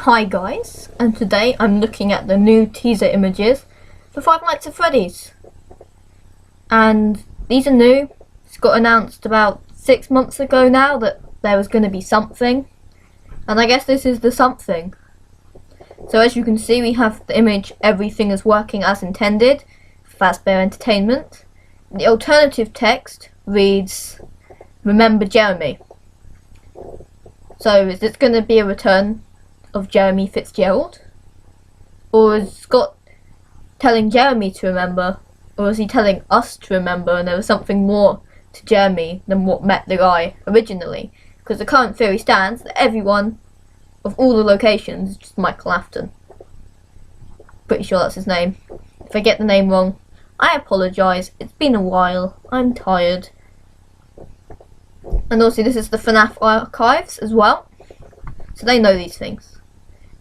Hi guys, and today I'm looking at the new teaser images for Five Nights at Freddy's. And these are new. It's got announced about 6 months ago now that there was going to be something. And I guess this is the something. So as you can see, we have the image "Everything is working as intended" for Fazbear Entertainment. The alternative text reads "Remember Jeremy." So is this going to be a return of Jeremy Fitzgerald? Or is Scott telling Jeremy to remember? Or is he telling us to remember and there was something more to Jeremy than what met the eye originally? Because the current theory stands that everyone of all the locations is just Michael Afton. Pretty sure that's his name. If I get the name wrong, I apologise. It's been a while. I'm tired. And also this is the Fnaf archives as well. So they know these things.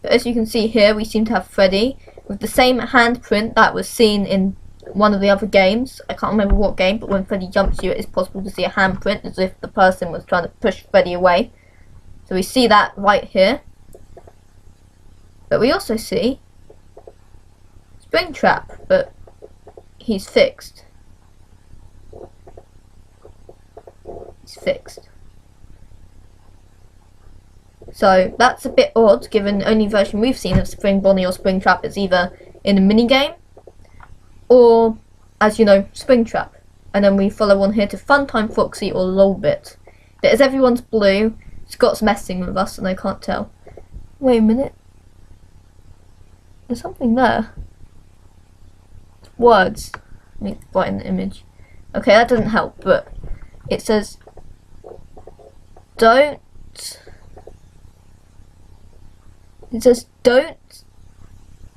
But as you can see here, we seem to have Freddy with the same handprint that was seen in one of the other games. I can't remember what game, but when Freddy jumps you, it is possible to see a handprint as if the person was trying to push Freddy away. So we see that right here. But we also see Springtrap, but he's fixed. He's fixed. So that's a bit odd, given the only version we've seen of Spring Bonnie or Springtrap is either in a minigame or, as you know, Springtrap. And then we follow on here to Funtime Foxy or Lolbit. But as everyone's blue, Scott's messing with us and I can't tell. Wait a minute. There's something there. Words. Let me brighten the image. Okay, that doesn't help, but it says don't. It says don't,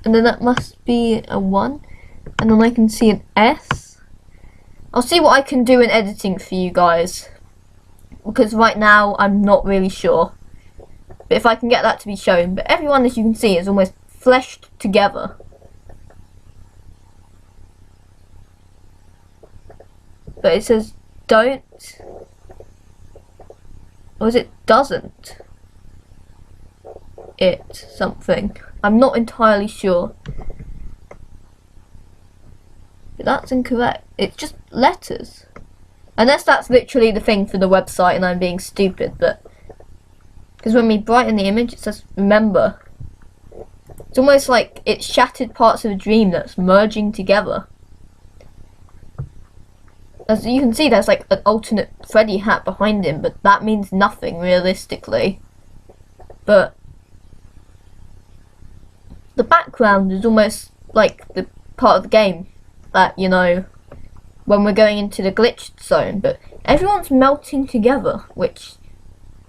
and then that must be a 1, and then I can see an S. I'll see what I can do in editing for you guys, because right now I'm not really sure. But if I can get that to be shown, but everyone, as you can see, is almost fleshed together. But it says don't, or is it doesn't? It something. I'm not entirely sure. But that's incorrect. It's just letters. Unless that's literally the thing for the website and I'm being stupid, but because when we brighten the image it says remember. It's almost like it's shattered parts of a dream that's merging together. As you can see, there's like an alternate Freddy hat behind him, but that means nothing realistically. But the background is almost like the part of the game that, you know, when we're going into the glitched zone, but everyone's melting together, which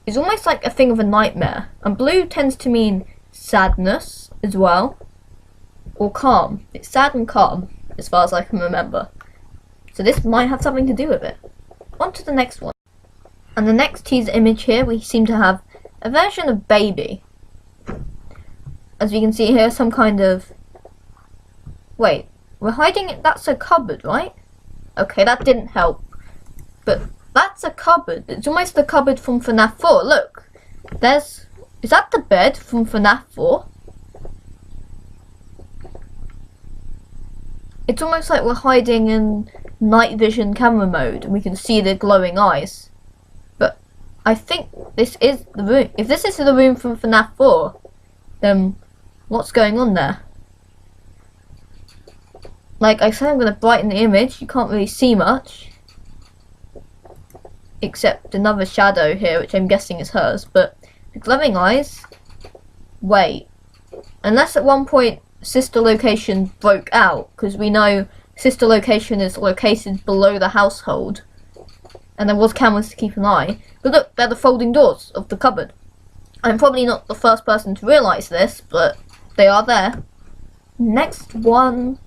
is almost like a thing of a nightmare. And blue tends to mean sadness as well, or calm. It's sad and calm as far as I can remember. So this might have something to do with it. On to the next one. And the next teaser image here, we seem to have a version of Baby. As we can see here, some kind of... Wait, we're hiding it? That's a cupboard, right? Okay, that didn't help. But that's a cupboard. It's almost the cupboard from Fnaf 4. Look, there's... Is that the bed from Fnaf 4? It's almost like we're hiding in night vision camera mode and we can see the glowing eyes. But I think this is the room. If this is the room from Fnaf 4, then what's going on there? Like I said, I'm going to brighten the image. You can't really see much. Except another shadow here, which I'm guessing is hers. But the glowing eyes... Wait. Unless at one point Sister Location broke out. Because we know Sister Location is located below the household. And there was cameras to keep an eye. But look, they're the folding doors of the cupboard. I'm probably not the first person to realise this, but they are there. Next one,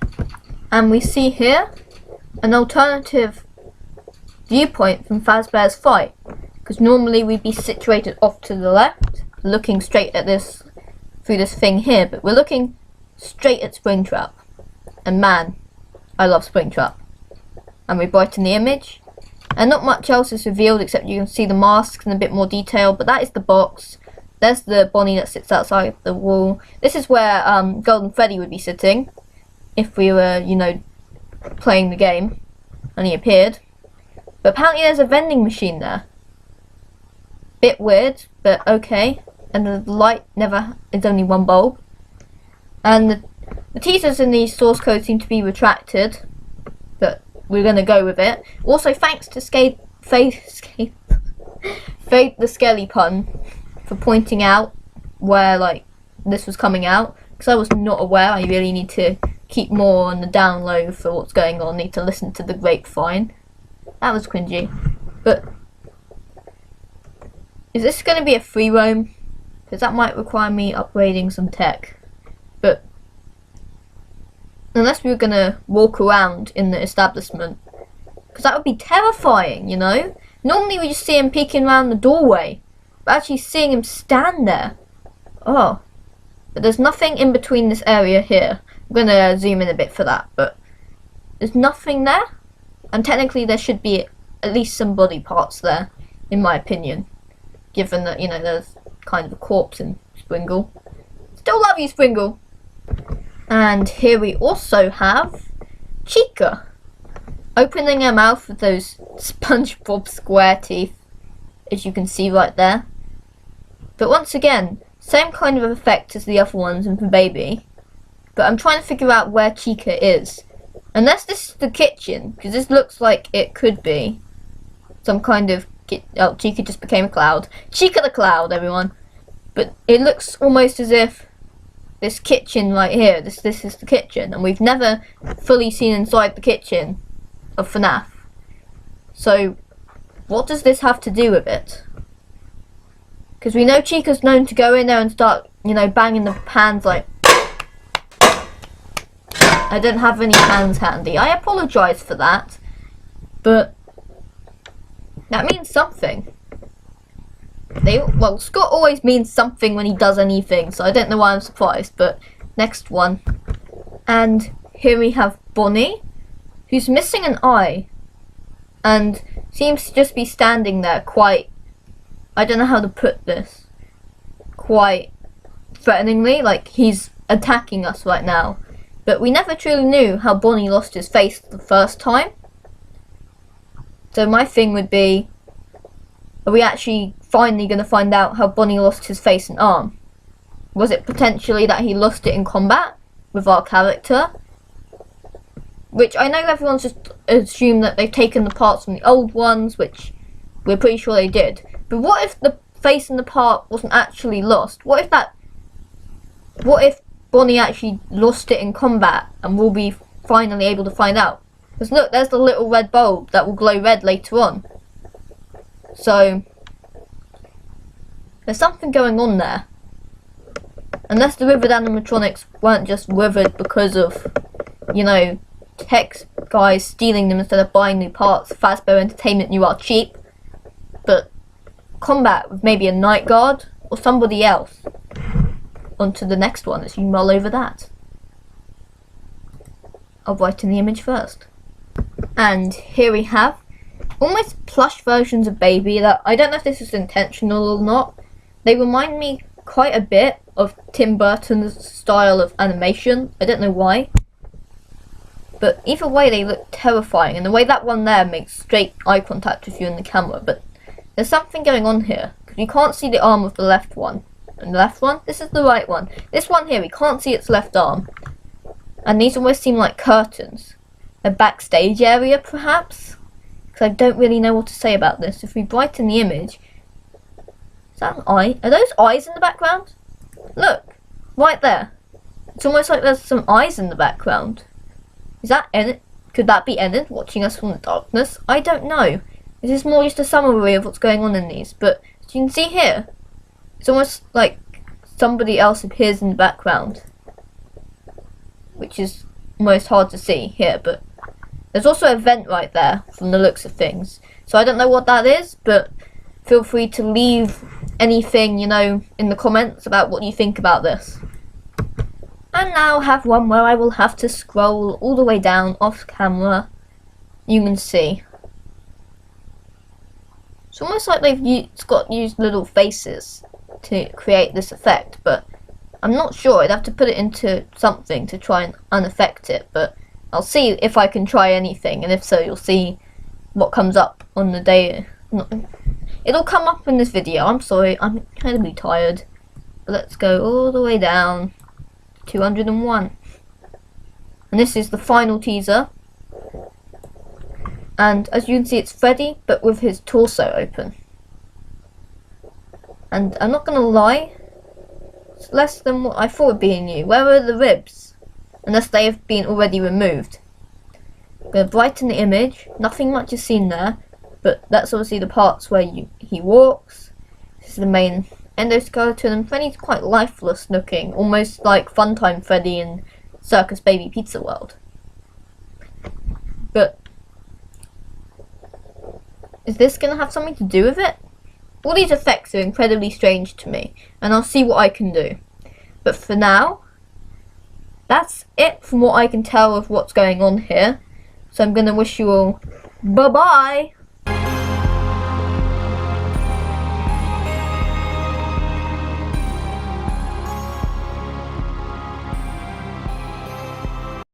and we see here an alternative viewpoint from Fazbear's fight, because normally we'd be situated off to the left, looking straight at this through this thing here, but we're looking straight at Springtrap. And man, I love Springtrap. And we brighten the image, and not much else is revealed except you can see the masks in a bit more detail, but that is the box. there's the Bonnie that sits outside the wall. This is where Golden Freddy would be sitting if we were, you know, playing the game and he appeared. But apparently there's a vending machine there. Bit weird, but okay. And the light never is only one bulb. And the teasers in the source code seem to be retracted, but we're gonna go with it. Also, thanks to Faith the Skelly Pun for pointing out where like this was coming out, because I was not aware. I really need to keep more on the down low for what's going on. Need to listen to the grapevine. That was cringy. But is this going to be a free roam? Because that might require me upgrading some tech. But unless we were going to walk around in the establishment, because that would be terrifying, you know. Normally we just see him peeking around the doorway, but actually seeing him stand there. Oh. But there's nothing in between this area here. I'm going to zoom in a bit for that, but there's nothing there. And technically there should be at least some body parts there, in my opinion. Given that, you know, there's kind of a corpse in Springle. Still love you, Springle! And here we also have Chica. Opening her mouth with those SpongeBob square teeth, as you can see right there. But once again, same kind of effect as the other ones in the baby. But I'm trying to figure out where Chica is. Unless this is the kitchen, because this looks like it could be some kind of... Oh, Chica just became a cloud. Chica the Cloud, everyone. But it looks almost as if this kitchen right here, this is the kitchen. And we've never fully seen inside the kitchen of FNAF. So, what does this have to do with it? Because we know Chica's known to go in there and start, you know, banging the pans like... I don't have any pans handy. I apologise for that. But that means something. Well, Scott always means something when he does anything, so I don't know why I'm surprised. But next one. And here we have Bonnie, who's missing an eye. And seems to just be standing there quite... I don't know how to put this. Quite threateningly, like he's attacking us right now. But we never truly knew how Bonnie lost his face the first time. So my thing would be, are we actually finally going to find out how Bonnie lost his face and arm? Was it potentially that he lost it in combat with our character? Which I know everyone's just assumed that they've taken the parts from the old ones, which we're pretty sure they did. But what if the face and the part wasn't actually lost? What if Bonnie actually lost it in combat, and we'll be finally able to find out? Because look, there's the little red bulb that will glow red later on. So there's something going on there. Unless the Rivered animatronics weren't just withered because of, you know, tech guys stealing them instead of buying new parts. Fazbear Entertainment, you are cheap. But combat with maybe a night guard or somebody else. On to the next one as you mull over that. I'll write in the image first. And here we have almost plush versions of Baby that I don't know if this is intentional or not. They remind me quite a bit of Tim Burton's style of animation. I don't know why. But either way they look terrifying, and the way that one there makes straight eye contact with you in the camera. But there's something going on here, because you can't see the arm of the left one. And the left one? This is the right one. This one here, we can't see its left arm. And these almost seem like curtains. A backstage area, perhaps? Because I don't really know what to say about this. If we brighten the image... Is that an eye? Are those eyes in the background? Look! Right there. It's almost like there's some eyes in the background. Is that Enid? Could that be Enid watching us from the darkness? I don't know. This is more just a summary of what's going on in these. But as you can see here, it's almost like somebody else appears in the background. Which is almost hard to see here, but there's also a vent right there from the looks of things. So I don't know what that is, but feel free to leave anything, you know, in the comments about what you think about this. And now I have one where I will have to scroll all the way down off camera. You can see. It's almost like they've used little faces to create this effect, but I'm not sure. I'd have to put it into something to try and unaffect it, but I'll see if I can try anything, and if so, you'll see what comes up on the day. It'll come up in this video. I'm sorry, I'm incredibly tired. But let's go all the way down. 201. And this is the final teaser. And as you can see, it's Freddy, but with his torso open. And I'm not gonna lie, it's less than what I thought it'd be in you. Where are the ribs? Unless they have been already removed. I'm gonna brighten the image. Nothing much is seen there, but that's obviously the parts where he walks. This is the main endoskeleton, and Freddy's quite lifeless looking, almost like Funtime Freddy in Circus Baby Pizza World. But is this going to have something to do with it? All these effects are incredibly strange to me, and I'll see what I can do. But for now, that's it from what I can tell of what's going on here. So I'm going to wish you all bye-bye!